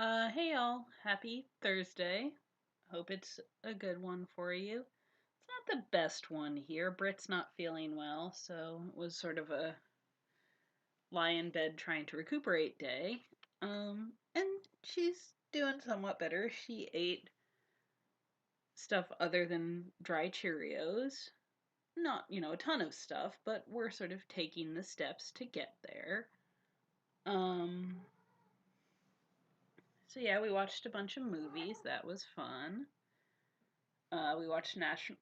Hey y'all, happy Thursday. Hope it's a good one for you. It's not the best one here. Britt's not feeling well, so it was sort of a lie in bed trying to recuperate day. And she's doing somewhat better. She ate stuff other than dry Cheerios. Not, a ton of stuff, but we're sort of taking the steps to get there. Um, so yeah, we watched a bunch of movies. That was fun. We watched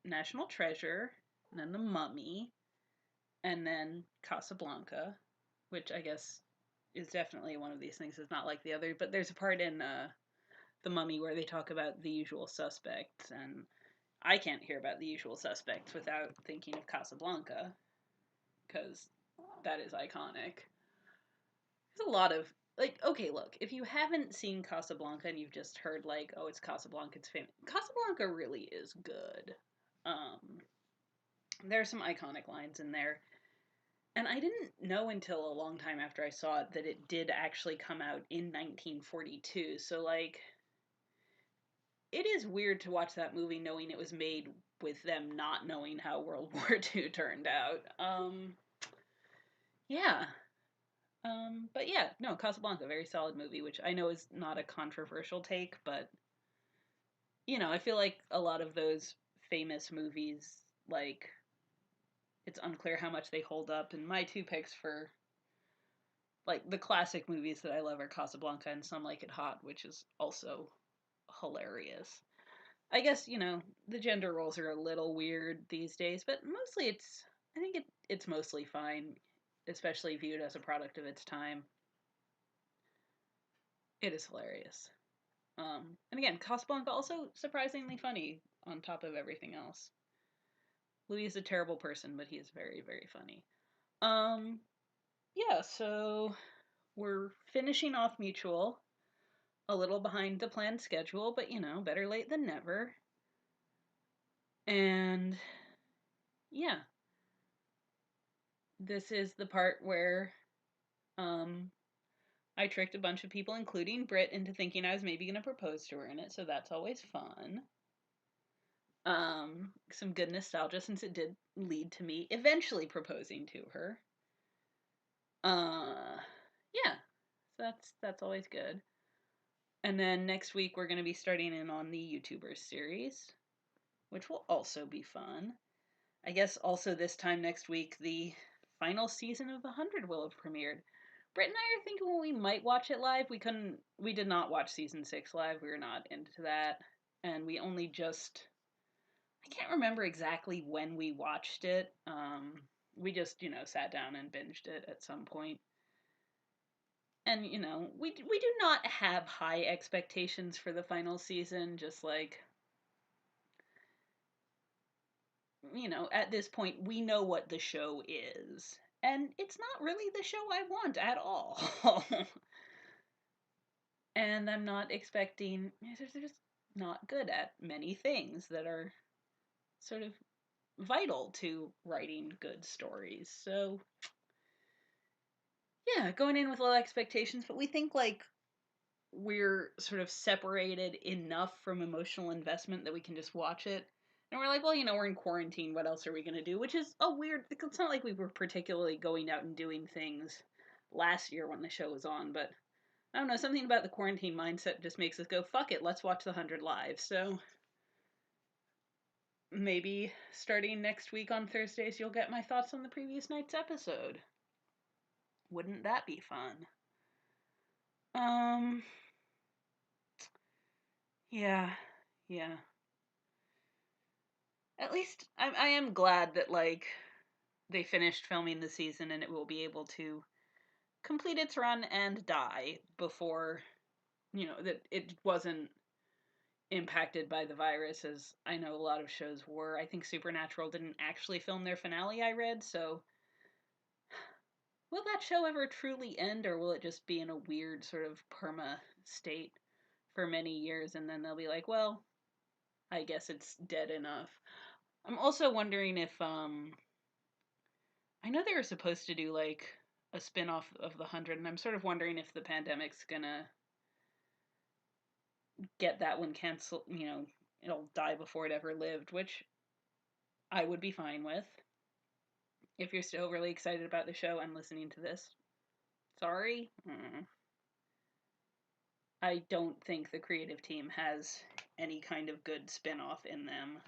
National Treasure, and then The Mummy, and then Casablanca, which I guess is definitely one of these things. It's not like the other, but there's a part in The Mummy where they talk about the usual suspects, and I can't hear about the usual suspects without thinking of Casablanca, because that is iconic. There's a lot of okay, look, if you haven't seen Casablanca and you've just heard like, oh, it's Casablanca, it's famous. Casablanca really is good. Um, There's some iconic lines in there. And I didn't know until a long time after I saw it that it did actually come out in 1942. So, like, it is weird to watch that movie knowing it was made with them not knowing how World War II turned out. Yeah. But yeah, no, Casablanca, very solid movie, which I know is not a controversial take, but, I feel like a lot of those famous movies, like, it's unclear how much they hold up. And my two picks for like the classic movies that I love are Casablanca and Some Like It Hot, which is also hilarious. I guess, the gender roles are a little weird these days, but mostly I think it's mostly fine, especially viewed as a product of its time. It is hilarious. And again, Casablanca also surprisingly funny on top of everything else. Louis is a terrible person, but he is very, very funny. Um, yeah, so we're finishing off Mutual. A little behind the planned schedule, but better late than never. And yeah, this is the part where um I tricked a bunch of people, including Britt, into thinking I was maybe going to propose to her in it, so that's always fun. Some good nostalgia since it did lead to me eventually proposing to her. Uh, yeah, so that's always good. And then next week we're going to be starting in on the YouTubers series, which will also be fun. I guess also this time next week, the final season of The Hundred will have premiered. Britt and I are thinking we might watch it live. We did not watch season 6 live. We were not into that. And we only just, I can't remember exactly when we watched it. We just, sat down and binged it at some point. And, we do not have high expectations for the final season, just like at this point, we know what the show is. And it's not really the show I want at all. And I'm not expecting, they're just not good at many things that are sort of vital to writing good stories. So, yeah, going in with low expectations, but we think like we're sort of separated enough from emotional investment that we can just watch it. And we're like, well, we're in quarantine. What else are we going to do? Which is a weird, it's not like we were particularly going out and doing things last year when the show was on, but I don't know, something about the quarantine mindset just makes us go, fuck it, let's watch The 100 live. So maybe starting next week on Thursdays, you'll get my thoughts on the previous night's episode. Wouldn't that be fun? Um, yeah, yeah. At least I am glad that like they finished filming the season and it will be able to complete its run and die before that it wasn't impacted by the virus as I know a lot of shows were. I think Supernatural didn't actually film their finale, I read, so will that show ever truly end or will it just be in a weird sort of perma state for many years and then they'll be like, well, I guess it's dead enough. I'm also wondering if I know they were supposed to do like a spin-off of the 100 and I'm sort of wondering if the pandemic's gonna get that one canceled, it'll die before it ever lived, which I would be fine with. If you're still really excited about the show and listening to this, sorry. I don't think the creative team has any kind of good spin-off in them.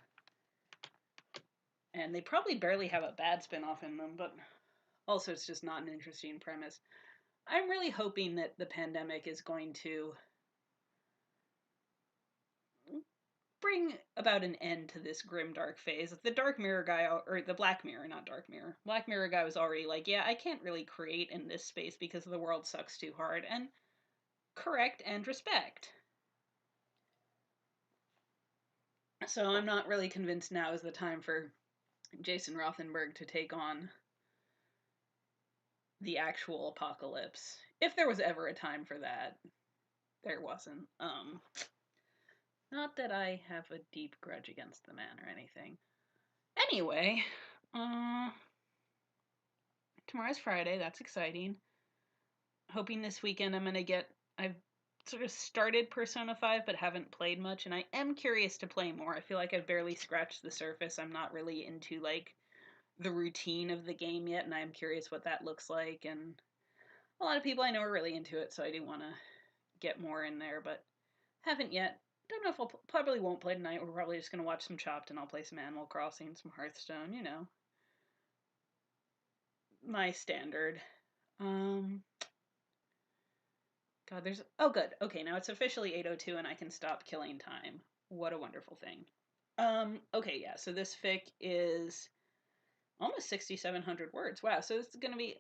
And they probably barely have a bad spin-off in them, but also it's just not an interesting premise. I'm really hoping that the pandemic is going to bring about an end to this grim dark phase. The Dark Mirror guy, or the Black Mirror, not Dark Mirror. Black Mirror guy was already like, yeah, I can't really create in this space because the world sucks too hard. And correct and respect. So I'm not really convinced now is the time for Jason Rothenberg to take on the actual apocalypse. If there was ever a time for that, there wasn't. Not that I have a deep grudge against the man or anything. Anyway, tomorrow's Friday. That's exciting. Hoping this weekend I'm gonna get. I've sort of started Persona 5 but haven't played much, and I am curious to play more. I feel like I've barely scratched the surface. I'm not really into like the routine of the game yet, and I'm curious what that looks like. And a lot of people I know are really into it, so I do want to get more in there, but haven't yet. Don't know if I'll probably won't play tonight. We're probably just gonna watch some Chopped, and I'll play some Animal Crossing, some Hearthstone. My standard. Um, God, there's. Oh, good. Okay, now it's officially 8:02, and I can stop killing time. What a wonderful thing. Okay, yeah. So this fic is almost 6,700 words. Wow. So this is gonna be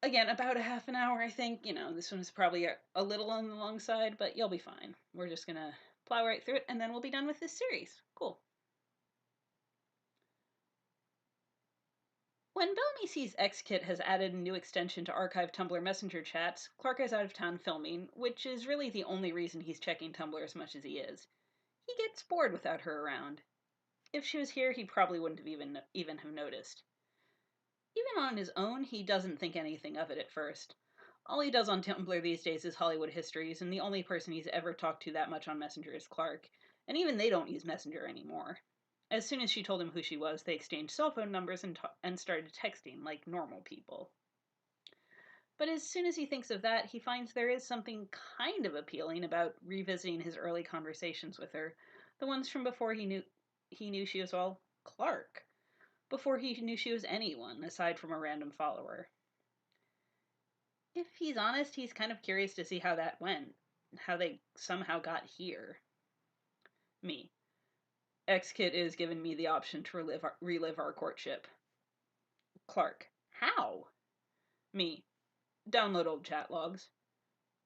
again about a half an hour. I think. This one is probably a little on the long side, but you'll be fine. We're just gonna plow right through it, and then we'll be done with this series. Cool. When Bellamy sees Xkit has added a new extension to archive Tumblr Messenger chats, Clark is out of town filming, which is really the only reason he's checking Tumblr as much as he is. He gets bored without her around. If she was here, he probably wouldn't have even have noticed. Even on his own, he doesn't think anything of it at first. All he does on Tumblr these days is Hollywood histories, and the only person he's ever talked to that much on Messenger is Clark, and even they don't use Messenger anymore. As soon as she told him who she was, they exchanged cell phone numbers and started texting like normal people. But as soon as he thinks of that, he finds there is something kind of appealing about revisiting his early conversations with her, the ones from before he knew she was, well, Clark, before he knew she was anyone aside from a random follower. If he's honest, he's kind of curious to see how that went, how they somehow got here. Me. Xkit is giving me the option to relive our courtship. Clark. How? Me. Download old chat logs.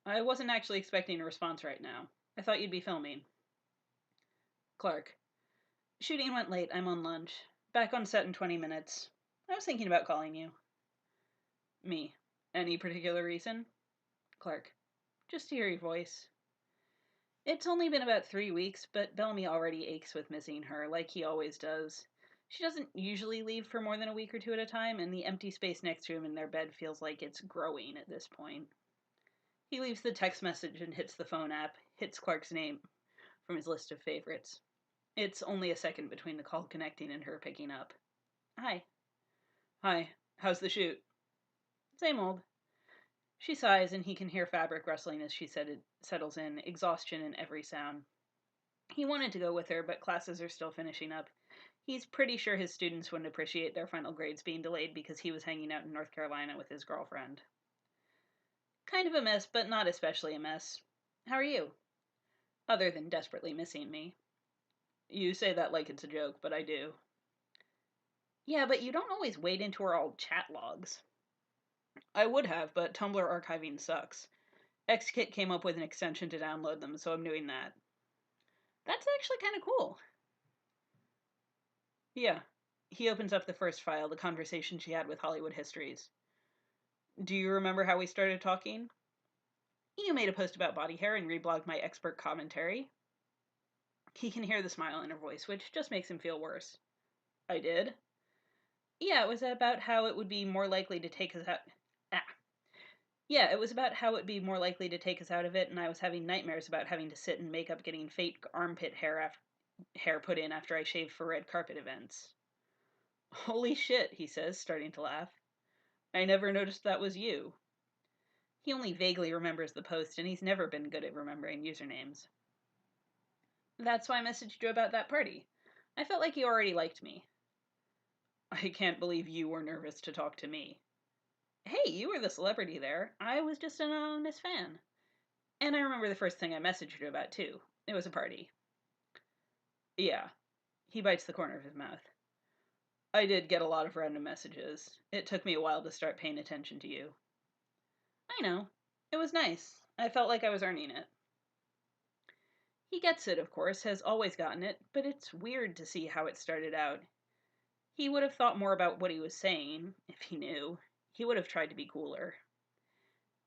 I wasn't actually expecting a response right now. I thought you'd be filming. Clark. Shooting went late. I'm on lunch. Back on set in 20 minutes. I was thinking about calling you. Me. Any particular reason? Clark. Just to hear your voice. It's only been about 3 weeks, but Bellamy already aches with missing her, like he always does. She doesn't usually leave for more than a week or two at a time, and the empty space next to him in their bed feels like it's growing at this point. He leaves the text message and hits the phone app, hits Clark's name from his list of favorites. It's only a second between the call connecting and her picking up. Hi. Hi. How's the shoot? Same old. She sighs, and he can hear fabric rustling as she settles in, exhaustion in every sound. He wanted to go with her, but classes are still finishing up. He's pretty sure his students wouldn't appreciate their final grades being delayed because he was hanging out in North Carolina with his girlfriend. Kind of a mess, but not especially a mess. How are you? Other than desperately missing me. You say that like it's a joke, but I do. Yeah, but you don't always wade into our old chat logs. I would have, but Tumblr archiving sucks. Xkit came up with an extension to download them, so I'm doing that. That's actually kind of cool. Yeah. He opens up the first file, the conversation she had with Hollywood Histories. Do you remember how we started talking? You made a post about body hair and reblogged my expert commentary. He can hear the smile in her voice, which just makes him feel worse. I did? Yeah, it was about how it would be more likely to take us out. Yeah, it was about how it'd be more likely to take us out of it, and I was having nightmares about having to sit in makeup getting fake armpit hair put in after I shaved for red carpet events. Holy shit, he says, starting to laugh. I never noticed that was you. He only vaguely remembers the post, and he's never been good at remembering usernames. That's why I messaged you about that party. I felt like you already liked me. I can't believe you were nervous to talk to me. Hey, you were the celebrity there. I was just an anonymous fan. And I remember the first thing I messaged you about, too. It was a party. Yeah. He bites the corner of his mouth. I did get a lot of random messages. It took me a while to start paying attention to you. I know. It was nice. I felt like I was earning it. He gets it, of course, has always gotten it, but it's weird to see how it started out. He would have thought more about what he was saying, if he knew. He would have tried to be cooler.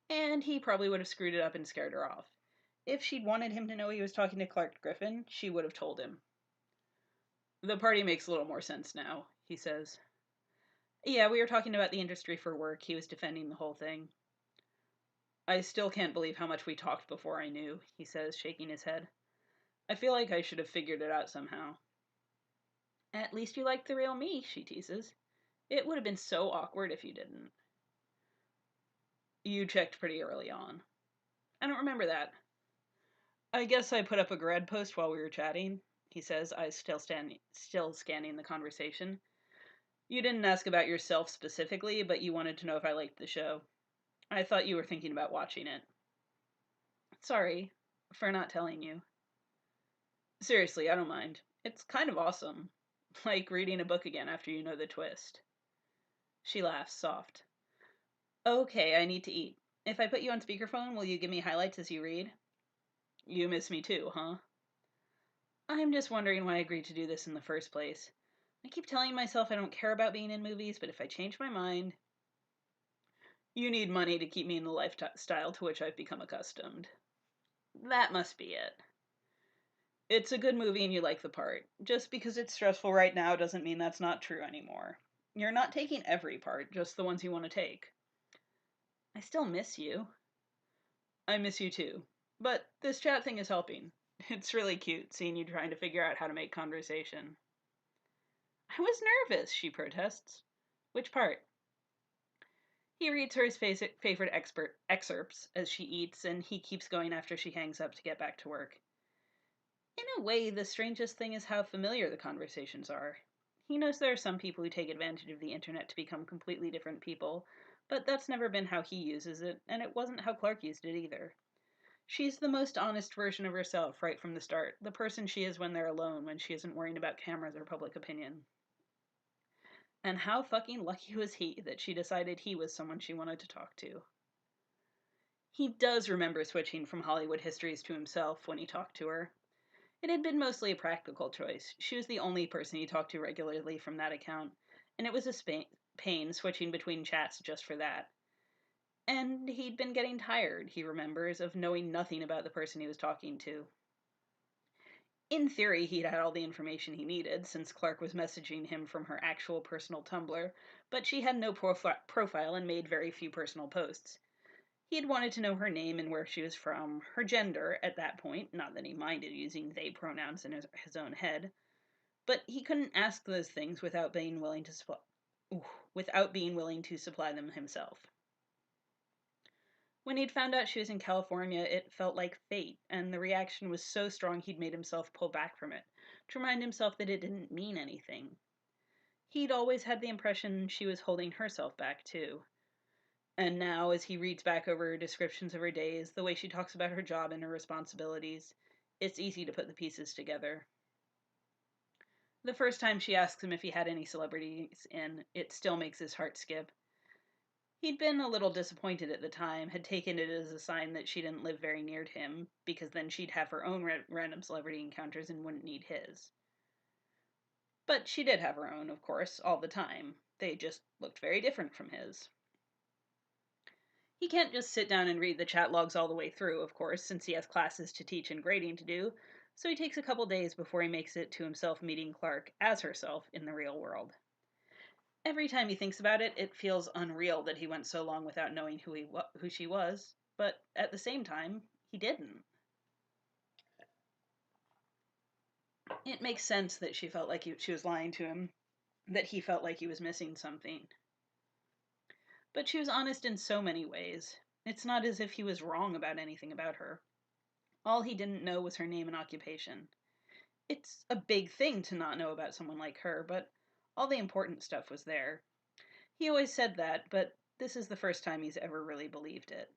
And he probably would have screwed it up and scared her off. If she'd wanted him to know he was talking to Clark Griffin, she would have told him. The party makes a little more sense now, he says. Yeah, we were talking about the industry for work. He was defending the whole thing. I still can't believe how much we talked before I knew, he says, shaking his head. I feel like I should have figured it out somehow. At least you liked the real me, she teases. It would have been so awkward if you didn't. You checked pretty early on. I don't remember that. I guess I put up a grad post while we were chatting, he says, eyes still scanning the conversation. You didn't ask about yourself specifically, but you wanted to know if I liked the show. I thought you were thinking about watching it. Sorry for not telling you. Seriously, I don't mind. It's kind of awesome. Like reading a book again after you know the twist. She laughs, soft. Okay, I need to eat. If I put you on speakerphone, will you give me highlights as you read? You miss me too, huh? I'm just wondering why I agreed to do this in the first place. I keep telling myself I don't care about being in movies, but if I change my mind. You need money to keep me in the lifestyle to which I've become accustomed. That must be it. It's a good movie and you like the part. Just because it's stressful right now doesn't mean that's not true anymore. You're not taking every part, just the ones you want to take. I still miss you. I miss you too. But this chat thing is helping. It's really cute seeing you trying to figure out how to make conversation. I was nervous, she protests. Which part? He reads her his favorite excerpts as she eats, and he keeps going after she hangs up to get back to work. In a way, the strangest thing is how familiar the conversations are. He knows there are some people who take advantage of the internet to become completely different people, but that's never been how he uses it, and it wasn't how Clark used it either. She's the most honest version of herself right from the start, the person she is when they're alone, when she isn't worrying about cameras or public opinion. And how fucking lucky was he that she decided he was someone she wanted to talk to. He does remember switching from Hollywood histories to himself when he talked to her. It had been mostly a practical choice. She was the only person he talked to regularly from that account, and it was a pain switching between chats just for that. And he'd been getting tired, he remembers, of knowing nothing about the person he was talking to. In theory, he'd had all the information he needed, since Clark was messaging him from her actual personal Tumblr, but she had no profile and made very few personal posts. He had wanted to know her name and where she was from, her gender at that point, not that he minded using they pronouns in his own head, but he couldn't ask those things without being willing to supply them himself. When he'd found out she was in California, it felt like fate, and the reaction was so strong he'd made himself pull back from it, to remind himself that it didn't mean anything. He'd always had the impression she was holding herself back, too. And now, as he reads back over her descriptions of her days, the way she talks about her job and her responsibilities, it's easy to put the pieces together. The first time she asks him if he had any celebrities in, it still makes his heart skip. He'd been a little disappointed at the time, had taken it as a sign that she didn't live very near to him, because then she'd have her own random celebrity encounters and wouldn't need his. But she did have her own, of course, all the time. They just looked very different from his. He can't just sit down and read the chat logs all the way through, of course, since he has classes to teach and grading to do, so he takes a couple days before he makes it to himself meeting Clark as herself in the real world. Every time he thinks about it, it feels unreal that he went so long without knowing who she was, but at the same time, he didn't. It makes sense that she felt like she was lying to him, that he felt like he was missing something. But she was honest in so many ways. It's not as if he was wrong about anything about her. All he didn't know was her name and occupation. It's a big thing to not know about someone like her, but all the important stuff was there. He always said that, but this is the first time he's ever really believed it.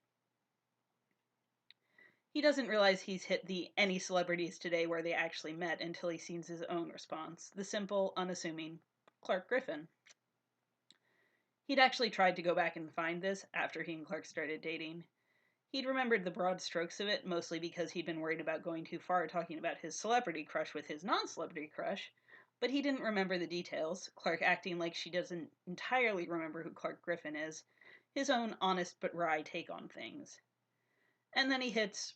He doesn't realize he's hit the any celebrities today where they actually met until he sees his own response, the simple, unassuming Clark Griffin. He'd actually tried to go back and find this after he and Clark started dating. He'd remembered the broad strokes of it, mostly because he'd been worried about going too far talking about his celebrity crush with his non-celebrity crush, but he didn't remember the details, Clark acting like she doesn't entirely remember who Clark Griffin is, his own honest but wry take on things. And then he hits,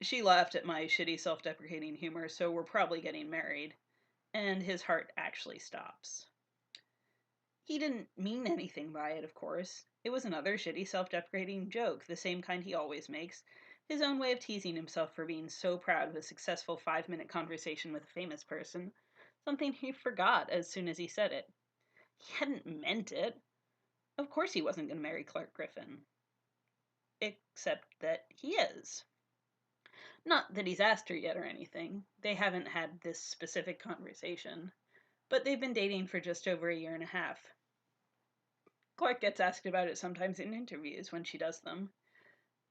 she laughed at my shitty self-deprecating humor, so we're probably getting married, and his heart actually stops. He didn't mean anything by it, of course. It was another shitty self-deprecating joke, the same kind he always makes, his own way of teasing himself for being so proud of a successful 5-minute conversation with a famous person, something he forgot as soon as he said it. He hadn't meant it. Of course he wasn't going to marry Clark Griffin. Except that he is. Not that he's asked her yet or anything. They haven't had this specific conversation. But they've been dating for just over a year and a half. Clark gets asked about it sometimes in interviews when she does them.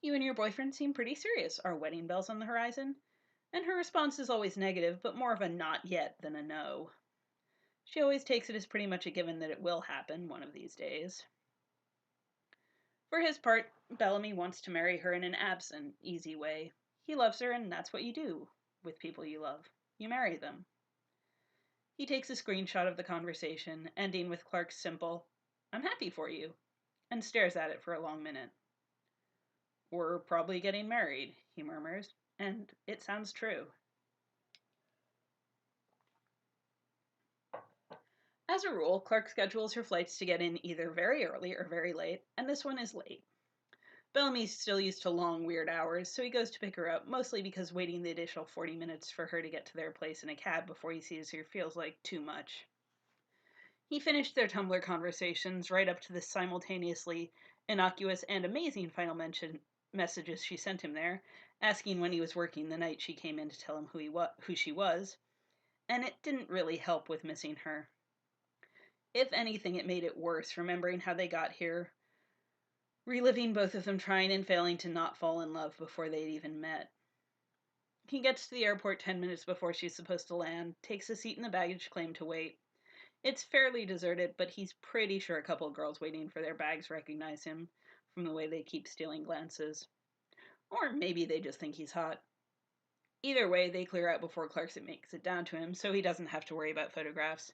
You and your boyfriend seem pretty serious. Are wedding bells on the horizon? And her response is always negative, but more of a not yet than a no. She always takes it as pretty much a given that it will happen one of these days. For his part, Bellamy wants to marry her in an absent, easy way. He loves her, and that's what you do with people you love. You marry them. He takes a screenshot of the conversation, ending with Clark's simple, "I'm happy for you," and stares at it for a long minute. "We're probably getting married," he murmurs, and it sounds true. As a rule, Clark schedules her flights to get in either very early or very late, and this one is late. Bellamy's still used to long, weird hours, so he goes to pick her up, mostly because waiting the additional 40 minutes for her to get to their place in a cab before he sees her feels like too much. He finished their Tumblr conversations right up to the simultaneously innocuous and amazing final messages she sent him there, asking when he was working the night she came in to tell him who she was, and it didn't really help with missing her. If anything, it made it worse, remembering how they got here, reliving both of them trying and failing to not fall in love before they'd even met. He gets to the airport 10 minutes before she's supposed to land, takes a seat in the baggage claim to wait. It's fairly deserted, but he's pretty sure a couple of girls waiting for their bags recognize him from the way they keep stealing glances. Or maybe they just think he's hot. Either way, they clear out before Clarkson makes it down to him, so he doesn't have to worry about photographs.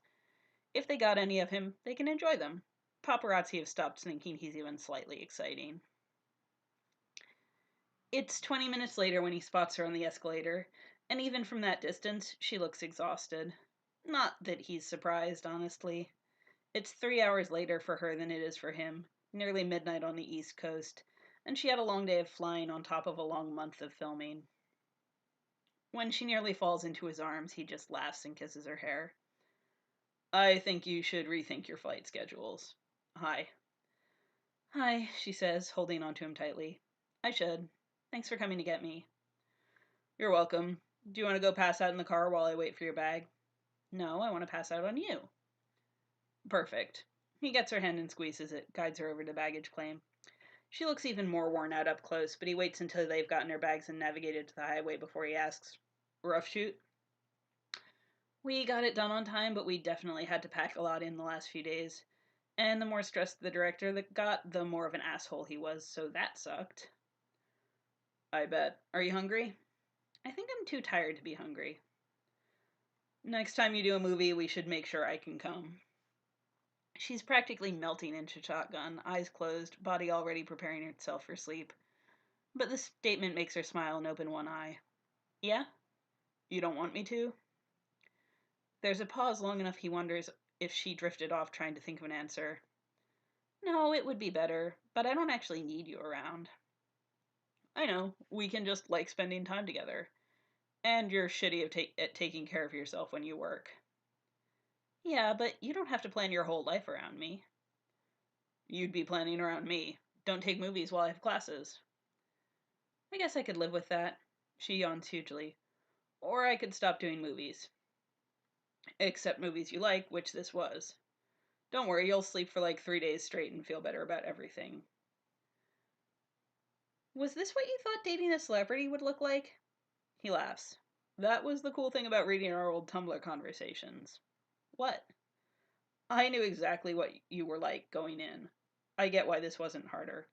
If they got any of him, they can enjoy them. Paparazzi have stopped thinking he's even slightly exciting. It's 20 minutes later when he spots her on the escalator, and even from that distance, she looks exhausted. Not that he's surprised, honestly. It's 3 hours later for her than it is for him, nearly midnight on the East Coast, and she had a long day of flying on top of a long month of filming. When she nearly falls into his arms, he just laughs and kisses her hair. "I think you should rethink your flight schedules. Hi." "Hi," she says, holding onto him tightly. "I should. Thanks for coming to get me." "You're welcome. Do you want to go pass out in the car while I wait for your bag?" "No, I want to pass out on you." "Perfect." He gets her hand and squeezes it, guides her over to the baggage claim. She looks even more worn out up close, but he waits until they've gotten their bags and navigated to the highway before he asks, "Rough shoot?" "We got it done on time, but we definitely had to pack a lot in the last few days. And the more stressed the director that got, the more of an asshole he was, so that sucked." "I bet. Are you hungry?" "I think I'm too tired to be hungry." "Next time you do a movie, we should make sure I can come." She's practically melting into shotgun, eyes closed, body already preparing itself for sleep. But the statement makes her smile and open one eye. "Yeah? You don't want me to?" There's a pause long enough he wonders, if she drifted off trying to think of an answer. No, it would be better, but I don't actually need you around. I know, we can just like spending time together. And you're shitty at taking care of yourself when you work. Yeah, but you don't have to plan your whole life around me. You'd be planning around me. Don't take movies while I have classes. I guess I could live with that. She yawns hugely. Or I could stop doing movies. Except movies you like, which this was. Don't worry, you'll sleep for like 3 days straight and feel better about everything. Was this what you thought dating a celebrity would look like? He laughs. That was the cool thing about reading our old Tumblr conversations. What? I knew exactly what you were like going in. I get why this wasn't harder.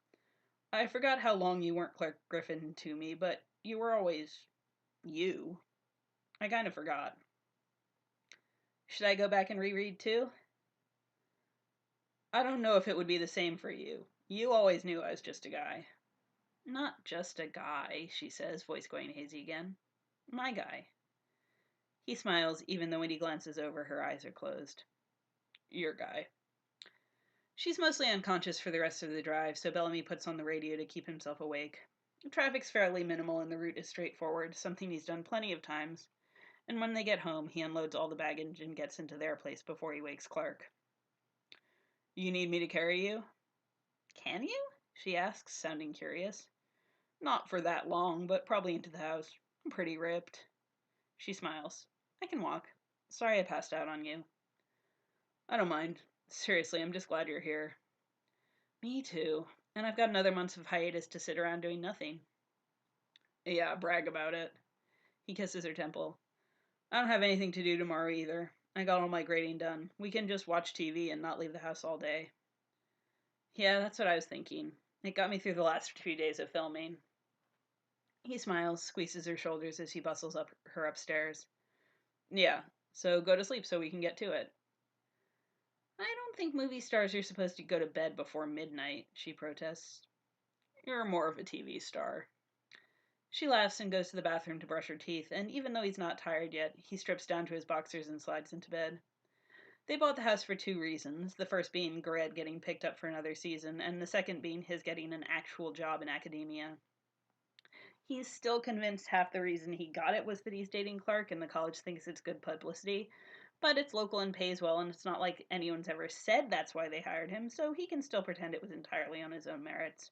I forgot how long you weren't Clark Griffin to me, but you were always you. I kind of forgot. Should I go back and reread too? I don't know if it would be the same for you. You always knew I was just a guy. Not just a guy, she says, voice going hazy again. My guy. He smiles, even though when he glances over, her eyes are closed. Your guy. She's mostly unconscious for the rest of the drive, so Bellamy puts on the radio to keep himself awake. Traffic's fairly minimal and the route is straightforward, something he's done plenty of times. And when they get home, he unloads all the baggage and gets into their place before he wakes Clark. You need me to carry you? Can you? She asks, sounding curious. Not for that long, but probably into the house. I'm pretty ripped. She smiles. I can walk. Sorry I passed out on you. I don't mind. Seriously, I'm just glad you're here. Me too. And I've got another month of hiatus to sit around doing nothing. Yeah, brag about it. He kisses her temple. I don't have anything to do tomorrow either. I got all my grading done. We can just watch TV and not leave the house all day. Yeah, that's what I was thinking. It got me through the last few days of filming. He smiles, squeezes her shoulders as he bustles her upstairs. Yeah, so go to sleep so we can get to it. I don't think movie stars are supposed to go to bed before midnight, she protests. You're more of a TV star. She laughs and goes to the bathroom to brush her teeth, and even though he's not tired yet, he strips down to his boxers and slides into bed. They bought the house for 2 reasons, the first being Garrett getting picked up for another season, and the second being his getting an actual job in academia. He's still convinced half the reason he got it was that he's dating Clark and the college thinks it's good publicity, but it's local and pays well, and it's not like anyone's ever said that's why they hired him, so he can still pretend it was entirely on his own merits.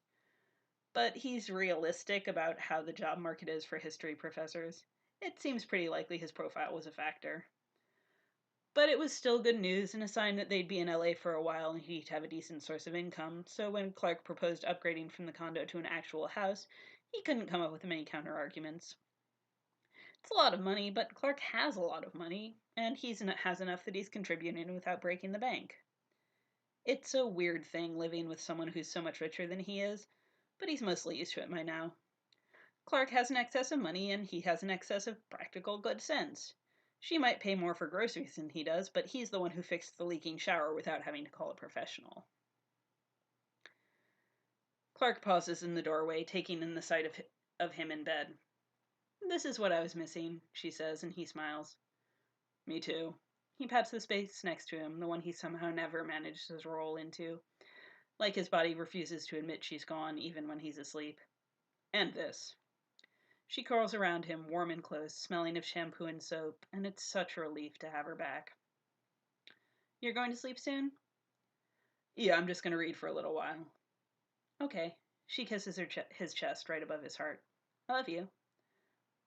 But he's realistic about how the job market is for history professors. It seems pretty likely his profile was a factor. But it was still good news and a sign that they'd be in LA for a while and he'd have a decent source of income, so when Clark proposed upgrading from the condo to an actual house, he couldn't come up with many counter arguments. It's a lot of money, but Clark has a lot of money, and he has enough that he's contributing without breaking the bank. It's a weird thing living with someone who's so much richer than he is, but he's mostly used to it by now. Clark has an excess of money, and he has an excess of practical good sense. She might pay more for groceries than he does, but he's the one who fixed the leaking shower without having to call a professional. Clark pauses in the doorway, taking in the sight of him in bed. This is what I was missing, she says, and he smiles. Me too. He pats the space next to him, the one he somehow never managed to roll into. Like his body refuses to admit she's gone, even when he's asleep. And this. She curls around him, warm and close, smelling of shampoo and soap, and it's such a relief to have her back. You're going to sleep soon? Yeah, I'm just going to read for a little while. Okay. She kisses his chest right above his heart. I love you.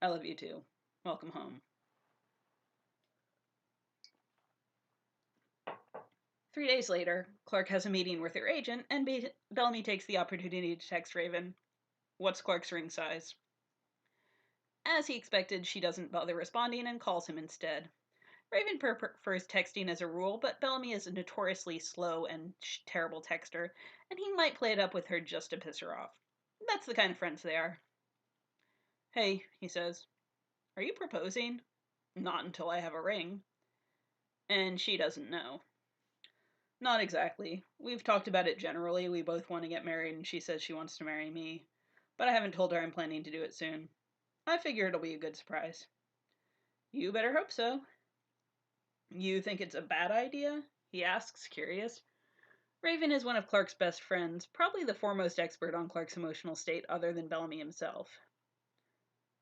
I love you too. Welcome home. 3 days later, Clark has a meeting with her agent, and Bellamy takes the opportunity to text Raven. What's Clark's ring size? As he expected, she doesn't bother responding and calls him instead. Raven prefers texting as a rule, but Bellamy is a notoriously slow and terrible texter, and he might play it up with her just to piss her off. That's the kind of friends they are. Hey, he says. Are you proposing? Not until I have a ring. And she doesn't know. Not exactly. We've talked about it generally. We both want to get married, and she says she wants to marry me. But I haven't told her I'm planning to do it soon. I figure it'll be a good surprise. You better hope so. You think it's a bad idea? he asks, curious. Raven is one of Clark's best friends, probably the foremost expert on Clark's emotional state other than Bellamy himself.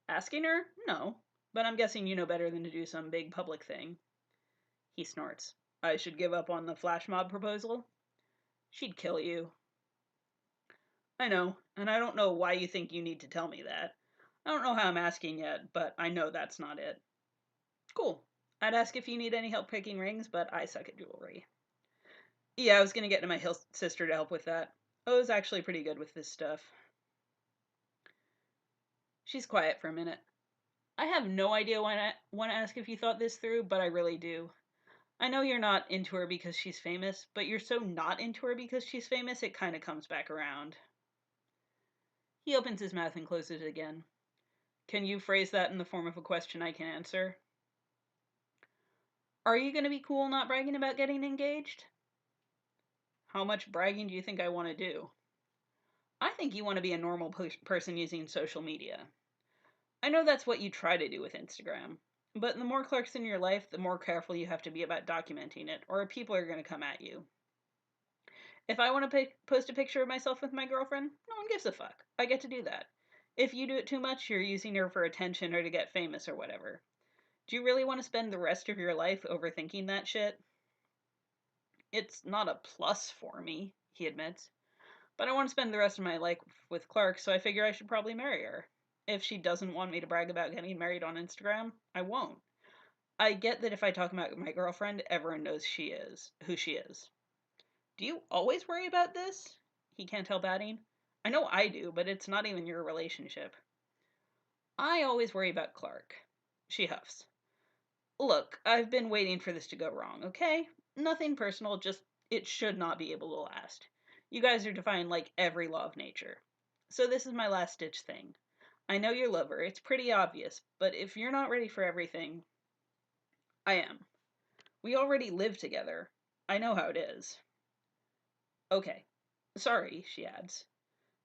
Asking her? No. But I'm guessing you know better than to do some big public thing. He snorts. I should give up on the flash mob proposal? She'd kill you. I know, and I don't know why you think you need to tell me that. I don't know how I'm asking yet, but I know that's not it. Cool. I'd ask if you need any help picking rings, but I suck at jewelry. Yeah, I was gonna get to my sister to help with that. O's actually pretty good with this stuff. She's quiet for a minute. I have no idea why I want to ask if you thought this through, but I really do. I know you're not into her because she's famous, but you're so not into her because she's famous, it kind of comes back around. He opens his mouth and closes it again. Can you phrase that in the form of a question I can answer? Are you going to be cool not bragging about getting engaged? How much bragging do you think I want to do? I think you want to be a normal person using social media. I know that's what you try to do with Instagram, but the more Clarks in your life, the more careful you have to be about documenting it, or people are going to come at you. If I want to post a picture of myself with my girlfriend, no one gives a fuck. I get to do that. If you do it too much, you're using her for attention or to get famous or whatever. Do you really want to spend the rest of your life overthinking that shit? It's not a plus for me, he admits. But I want to spend the rest of my life with Clark, so I figure I should probably marry her. If she doesn't want me to brag about getting married on Instagram, I won't. I get that if I talk about my girlfriend, everyone knows who she is. Do you always worry about this? He can't help adding. I know I do, but it's not even your relationship. I always worry about Clark. She huffs. Look, I've been waiting for this to go wrong, okay? Nothing personal, just it should not be able to last. You guys are defying like every law of nature. So this is my last ditch thing. I know you love her, it's pretty obvious, but if you're not ready for everything, I am. We already live together. I know how it is. Okay. Sorry, she adds.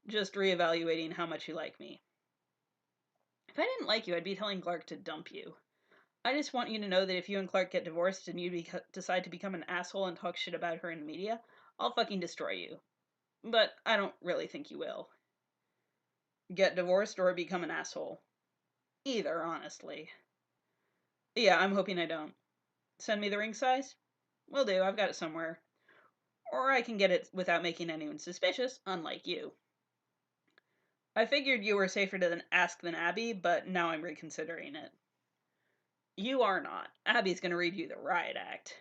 Just reevaluating how much you like me. If I didn't like you, I'd be telling Clark to dump you. I just want you to know that if you and Clark get divorced and you decide to become an asshole and talk shit about her in the media, I'll fucking destroy you. But I don't really think you will. Get divorced or become an asshole? Either, honestly. Yeah, I'm hoping I don't. Send me the ring size? Will do, I've got it somewhere. Or I can get it without making anyone suspicious, unlike you. I figured you were safer to ask than Abby, but now I'm reconsidering it. You are not. Abby's gonna read you the riot act.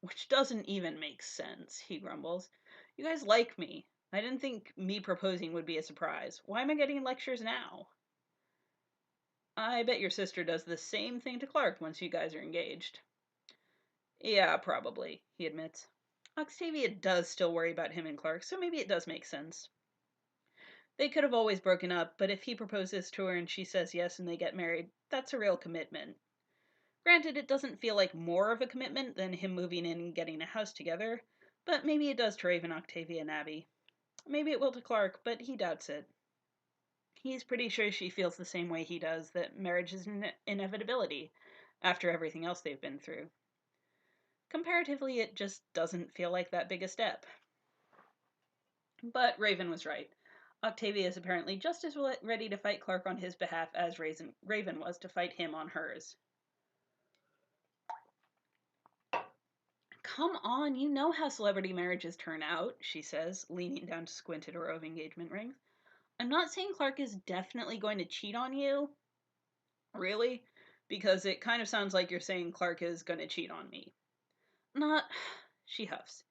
Which doesn't even make sense, he grumbles. You guys like me. I didn't think me proposing would be a surprise. Why am I getting lectures now? I bet your sister does the same thing to Clark once you guys are engaged. Yeah, probably, he admits. Octavia does still worry about him and Clark, so maybe it does make sense. They could have always broken up, but if he proposes to her and she says yes and they get married, that's a real commitment. Granted, it doesn't feel like more of a commitment than him moving in and getting a house together, but maybe it does to Raven, Octavia, and Abby. Maybe it will to Clark, but he doubts it. He's pretty sure she feels the same way he does, that marriage is an inevitability, after everything else they've been through. Comparatively, it just doesn't feel like that big a step. But Raven was right. Octavia is apparently just as ready to fight Clark on his behalf as Raven was to fight him on hers. Come on, you know how celebrity marriages turn out, she says, leaning down to squint at her row of engagement rings. I'm not saying Clark is definitely going to cheat on you. Really? Because it kind of sounds like you're saying Clark is going to cheat on me. Not, she huffs.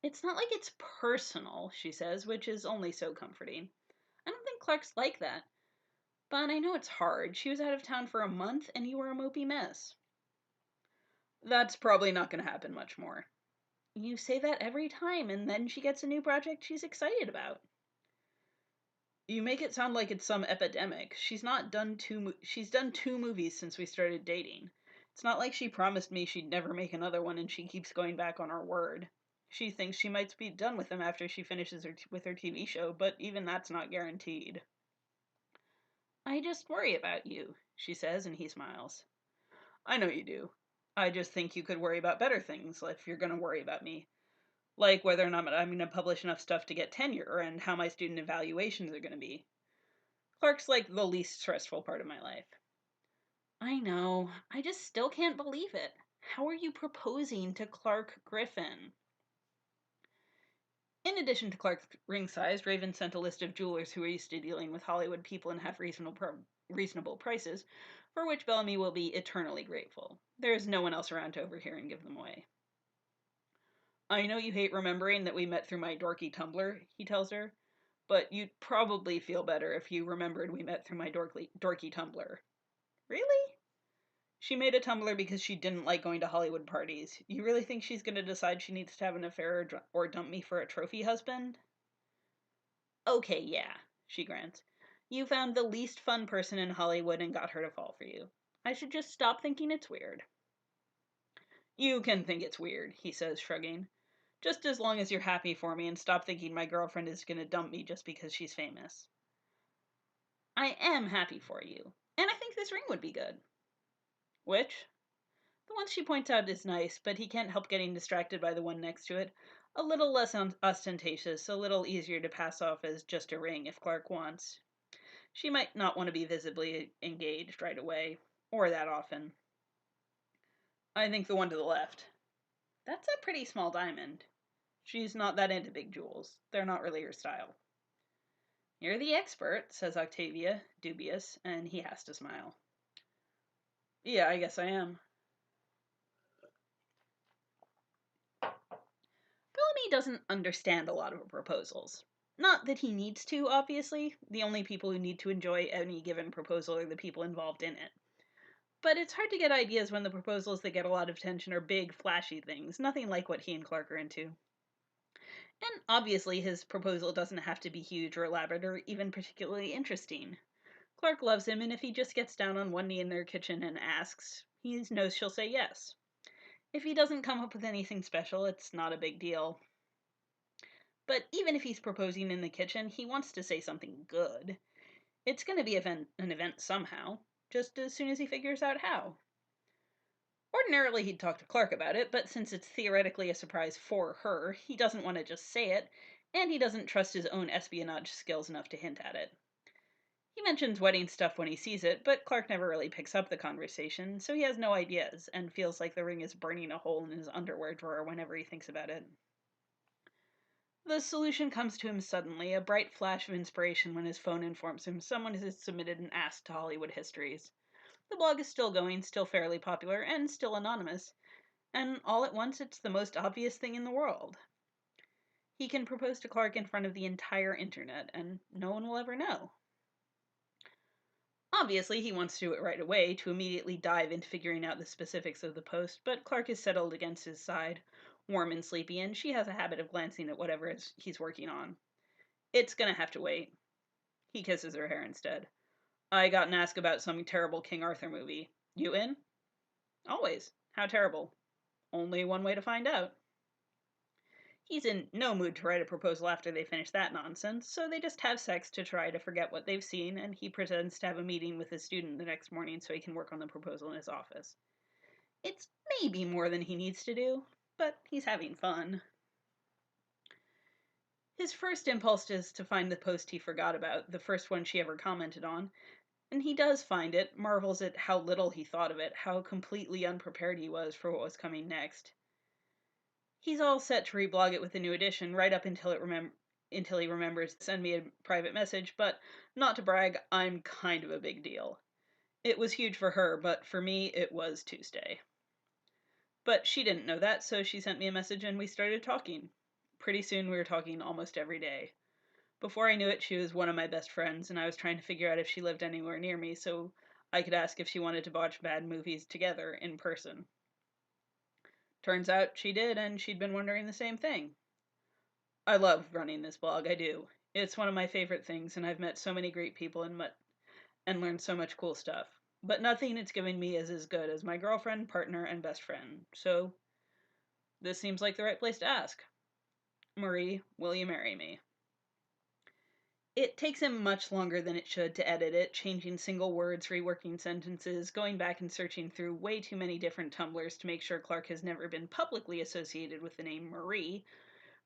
It's not like it's personal, she says, which is only so comforting. I don't think Clark's like that. But I know it's hard. She was out of town for a month and you were a mopey mess. That's probably not going to happen much more. You say that every time, and then she gets a new project she's excited about. You make it sound like it's some epidemic. She's done two movies since we started dating. It's not like she promised me she'd never make another one and she keeps going back on her word. She thinks she might be done with them after she finishes with her TV show, but even that's not guaranteed. I just worry about you, she says, and he smiles. I know you do. I just think you could worry about better things if you're going to worry about me. Like whether or not I'm going to publish enough stuff to get tenure and how my student evaluations are going to be. Clark's like the least stressful part of my life. I know. I just still can't believe it. How are you proposing to Clark Griffin? In addition to Clark's ring size, Raven sent a list of jewelers who are used to dealing with Hollywood people and have reasonable prices, for which Bellamy will be eternally grateful. There is no one else around to overhear and give them away. I know you hate remembering that we met through my dorky Tumblr, he tells her, but you'd probably feel better if you remembered we met through my dorky Tumblr. Really? She made a Tumblr because she didn't like going to Hollywood parties. You really think she's going to decide she needs to have an affair or dump me for a trophy husband? Okay, yeah, she grants. You found the least fun person in Hollywood and got her to fall for you. I should just stop thinking it's weird. You can think it's weird, he says, shrugging. Just as long as you're happy for me and stop thinking my girlfriend is going to dump me just because she's famous. I am happy for you, and I think this ring would be good. Which? The one she points out is nice, but he can't help getting distracted by the one next to it. A little less ostentatious, a little easier to pass off as just a ring if Clark wants. She might not want to be visibly engaged right away, or that often. I think the one to the left. That's a pretty small diamond. She's not that into big jewels. They're not really her style. You're the expert, says Octavia, dubious, and he has to smile. Yeah, I guess I am. Bellamy doesn't understand a lot of proposals. Not that he needs to, obviously. The only people who need to enjoy any given proposal are the people involved in it. But it's hard to get ideas when the proposals that get a lot of attention are big, flashy things, nothing like what he and Clark are into. And obviously, his proposal doesn't have to be huge or elaborate or even particularly interesting. Clark loves him, and if he just gets down on one knee in their kitchen and asks, he knows she'll say yes. If he doesn't come up with anything special, it's not a big deal. But even if he's proposing in the kitchen, he wants to say something good. It's going to be an event somehow, just as soon as he figures out how. Ordinarily, he'd talk to Clark about it, but since it's theoretically a surprise for her, he doesn't want to just say it, and he doesn't trust his own espionage skills enough to hint at it. He mentions wedding stuff when he sees it, but Clark never really picks up the conversation, so he has no ideas and feels like the ring is burning a hole in his underwear drawer whenever he thinks about it. The solution comes to him suddenly, a bright flash of inspiration when his phone informs him someone has submitted an Ask to Hollywood Histories. The blog is still going, still fairly popular, and still anonymous, and all at once it's the most obvious thing in the world. He can propose to Clark in front of the entire internet, and no one will ever know. Obviously, he wants to do it right away, to immediately dive into figuring out the specifics of the post, but Clark is settled against his side, warm and sleepy, and she has a habit of glancing at whatever he's working on. It's gonna have to wait. He kisses her hair instead. I got an ask about some terrible King Arthur movie. You in? Always. How terrible? Only one way to find out. He's in no mood to write a proposal after they finish that nonsense, so they just have sex to try to forget what they've seen, and he pretends to have a meeting with his student the next morning so he can work on the proposal in his office. It's maybe more than he needs to do, but he's having fun. His first impulse is to find the post he forgot about, the first one she ever commented on, and he does find it, marvels at how little he thought of it, how completely unprepared he was for what was coming next. He's all set to reblog it with the new edition, right up until he remembers to send me a private message, but not to brag, I'm kind of a big deal. It was huge for her, but for me, it was Tuesday. But she didn't know that, so she sent me a message and we started talking. Pretty soon we were talking almost every day. Before I knew it, she was one of my best friends, and I was trying to figure out if she lived anywhere near me so I could ask if she wanted to watch bad movies together in person. Turns out she did, and she'd been wondering the same thing. I love running this blog, I do. It's one of my favorite things, and I've met so many great people and learned so much cool stuff. But nothing it's given me is as good as my girlfriend, partner, and best friend. So, this seems like the right place to ask. Marie, will you marry me? It takes him much longer than it should to edit it, changing single words, reworking sentences, going back and searching through way too many different Tumblrs to make sure Clark has never been publicly associated with the name Marie,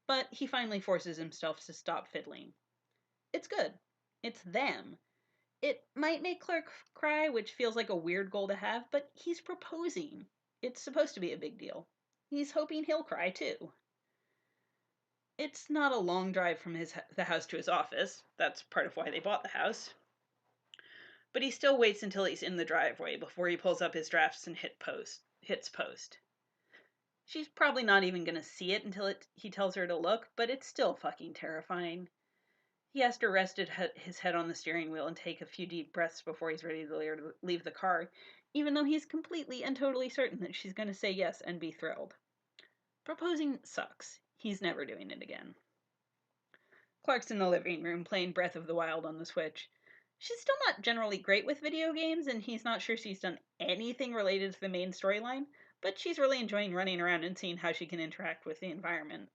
but he finally forces himself to stop fiddling. It's good. It's them. It might make Clark cry, which feels like a weird goal to have, but he's proposing. It's supposed to be a big deal. He's hoping he'll cry too. It's not a long drive from the house to his office. That's part of why they bought the house. But he still waits until he's in the driveway before he pulls up his drafts and hits post. She's probably not even going to see it until he tells her to look, but it's still fucking terrifying. He has to rest his head on the steering wheel and take a few deep breaths before he's ready to leave the car, even though he's completely and totally certain that she's going to say yes and be thrilled. Proposing sucks. He's never doing it again. Clark's in the living room playing Breath of the Wild on the Switch. She's still not generally great with video games, and he's not sure she's done anything related to the main storyline, but she's really enjoying running around and seeing how she can interact with the environment.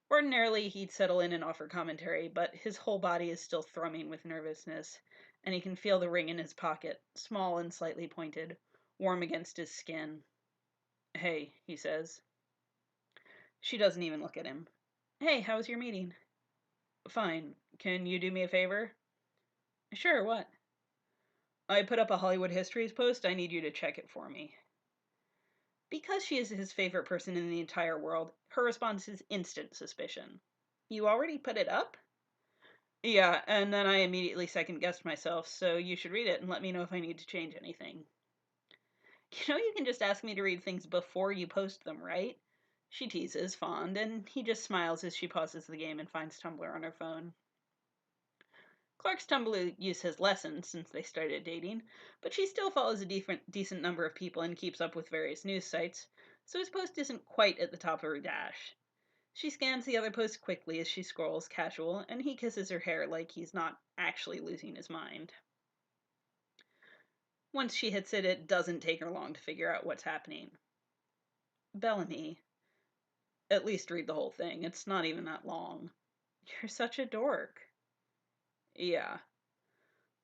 Ordinarily, he'd settle in and offer commentary, but his whole body is still thrumming with nervousness, and he can feel the ring in his pocket, small and slightly pointed, warm against his skin. "Hey," he says. She doesn't even look at him. "Hey, how was your meeting?" "Fine. Can you do me a favor?" "Sure, what?" "I put up a Hollywood Histories post. I need you to check it for me." Because she is his favorite person in the entire world, her response is instant suspicion. "You already put it up?" "Yeah, and then I immediately second-guessed myself, so you should read it and let me know if I need to change anything." You can just ask me to read things before you post them, right?" She teases, fond, and he just smiles as she pauses the game and finds Tumblr on her phone. Clark's Tumblr use has lessened since they started dating, but she still follows a decent number of people and keeps up with various news sites, so his post isn't quite at the top of her dash. She scans the other posts quickly as she scrolls, casual, and he kisses her hair like he's not actually losing his mind. Once she hits it, it doesn't take her long to figure out what's happening. "Bellamy, at least read the whole thing. It's not even that long." "You're such a dork." "Yeah."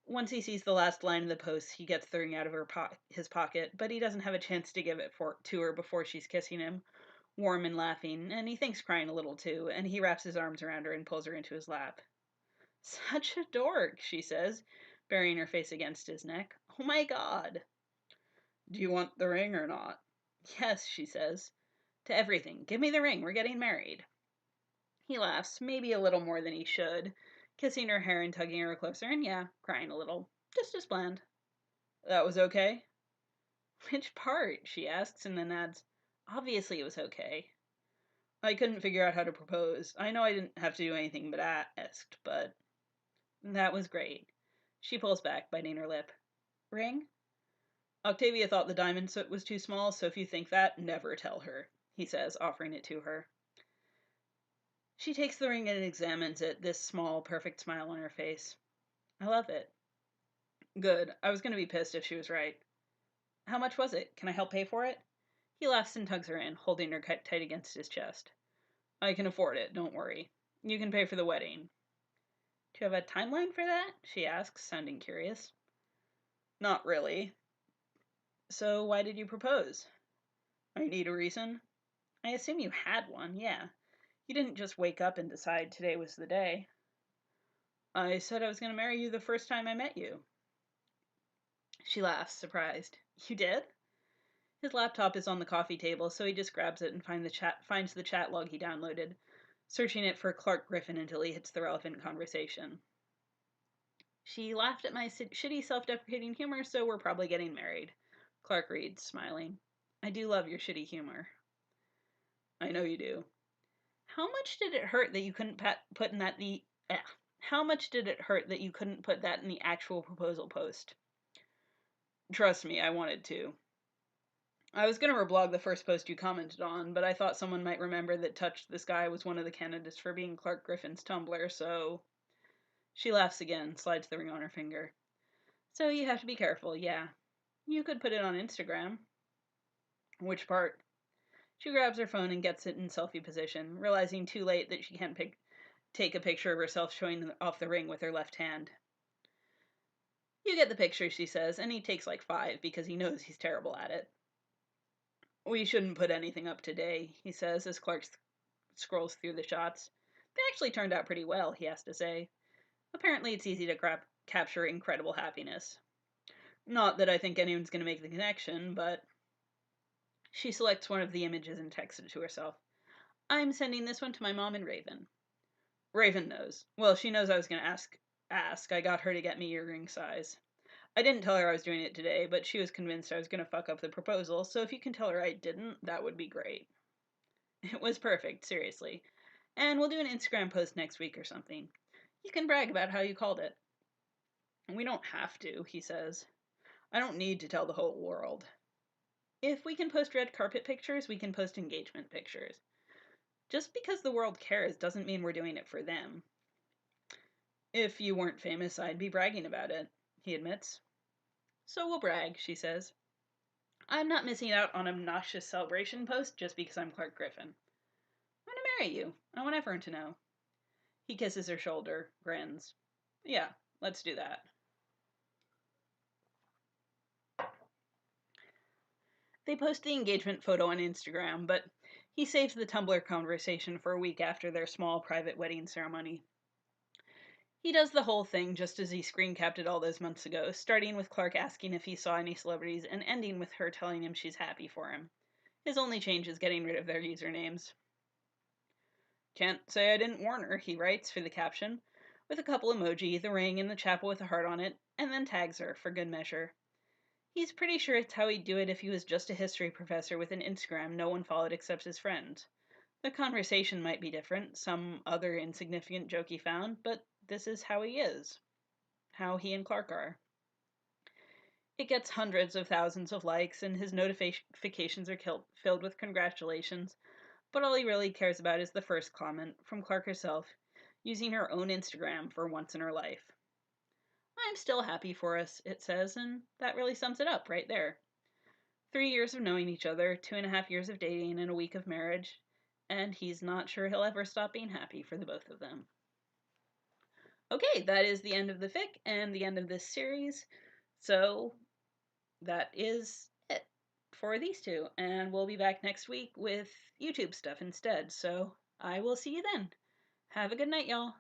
Once he sees the last line of the post, he gets the ring out of his pocket, but he doesn't have a chance to give it to her before she's kissing him, warm and laughing, and he thinks crying a little too, and he wraps his arms around her and pulls her into his lap. "Such a dork," she says, burying her face against his neck. "Oh my god." "Do you want the ring or not?" "Yes," she says. "To everything. Give me the ring. We're getting married." He laughs, maybe a little more than he should, kissing her hair and tugging her closer, and yeah, crying a little. Just as planned. "That was okay?" "Which part?" she asks, and then adds, "Obviously it was okay." "I couldn't figure out how to propose. I know I didn't have to do anything but asked, but..." "That was great." She pulls back, biting her lip. "Ring?" "Octavia thought the diamond was too small, so if you think that, never tell her," he says, offering it to her. She takes the ring and examines it, this small, perfect smile on her face. "I love it." "Good. I was going to be pissed if she was right." "How much was it? Can I help pay for it?" He laughs and tugs her in, holding her tight against his chest. "I can afford it, don't worry. You can pay for the wedding." "Do you have a timeline for that?" she asks, sounding curious. "Not really." "So why did you propose?" "I need a reason." "I assume you had one, yeah. You didn't just wake up and decide today was the day." "I said I was going to marry you the first time I met you." She laughs, surprised. "You did?" His laptop is on the coffee table, so he just grabs it and finds the chat log he downloaded, searching it for Clark Griffin until he hits the relevant conversation. "She laughed at my shitty self-deprecating humor, so we're probably getting married." Clark reads, smiling. "I do love your shitty humor." "I know you do." "How much did it hurt that you couldn't put in that the How much did it hurt that you couldn't put that in the actual proposal post?" "Trust me, I wanted to. I was going to reblog the first post you commented on, but I thought someone might remember that Touch the Sky was one of the candidates for being Clark Griffin's Tumblr, so..." She laughs again, slides the ring on her finger. "So you have to be careful, yeah. You could put it on Instagram." "Which part?" She grabs her phone and gets it in selfie position, realizing too late that she can't take a picture of herself showing off the ring with her left hand. You get the picture, she says, and he takes like 5 because he knows he's terrible at it. We shouldn't put anything up today, he says as Clark scrolls through the shots. They actually turned out pretty well, he has to say. Apparently it's easy to capture incredible happiness. Not that I think anyone's going to make the connection, but... She selects one of the images and texts it to herself. I'm sending this one to my mom and Raven. Raven knows. Well, she knows I was going to ask. I got her to get me earring size. I didn't tell her I was doing it today, but she was convinced I was going to fuck up the proposal, so if you can tell her I didn't, that would be great. It was perfect, seriously. And we'll do an Instagram post next week or something. You can brag about how you called it. We don't have to, he says. I don't need to tell the whole world. If we can post red carpet pictures, we can post engagement pictures. Just because the world cares doesn't mean we're doing it for them. If you weren't famous, I'd be bragging about it, he admits. So we'll brag, she says. I'm not missing out on an obnoxious celebration post just because I'm Clark Griffin. I'm gonna marry you. I want everyone to know. He kisses her shoulder, grins. Yeah, let's do that. They post the engagement photo on Instagram, but he saves the Tumblr conversation for a week after their small private wedding ceremony. He does the whole thing just as he screen capped it all those months ago, starting with Clark asking if he saw any celebrities and ending with her telling him she's happy for him. His only change is getting rid of their usernames. Can't say I didn't warn her, he writes for the caption, with a couple emoji, the ring and the chapel with a heart on it, and then tags her for good measure. He's pretty sure it's how he'd do it if he was just a history professor with an Instagram no one followed except his friends. The conversation might be different, some other insignificant joke he found, but this is how he is. How he and Clark are. It gets hundreds of thousands of likes, and his notifications are filled with congratulations, but all he really cares about is the first comment from Clark herself, using her own Instagram for once in her life. I'm still happy for us, it says, and that really sums it up right there. 3 years of knowing each other, 2.5 years of dating, and a week of marriage, and he's not sure he'll ever stop being happy for the both of them. Okay, that is the end of the fic and the end of this series. So that is it for these two, and we'll be back next week with YouTube stuff instead. So I will see you then. Have a good night, y'all.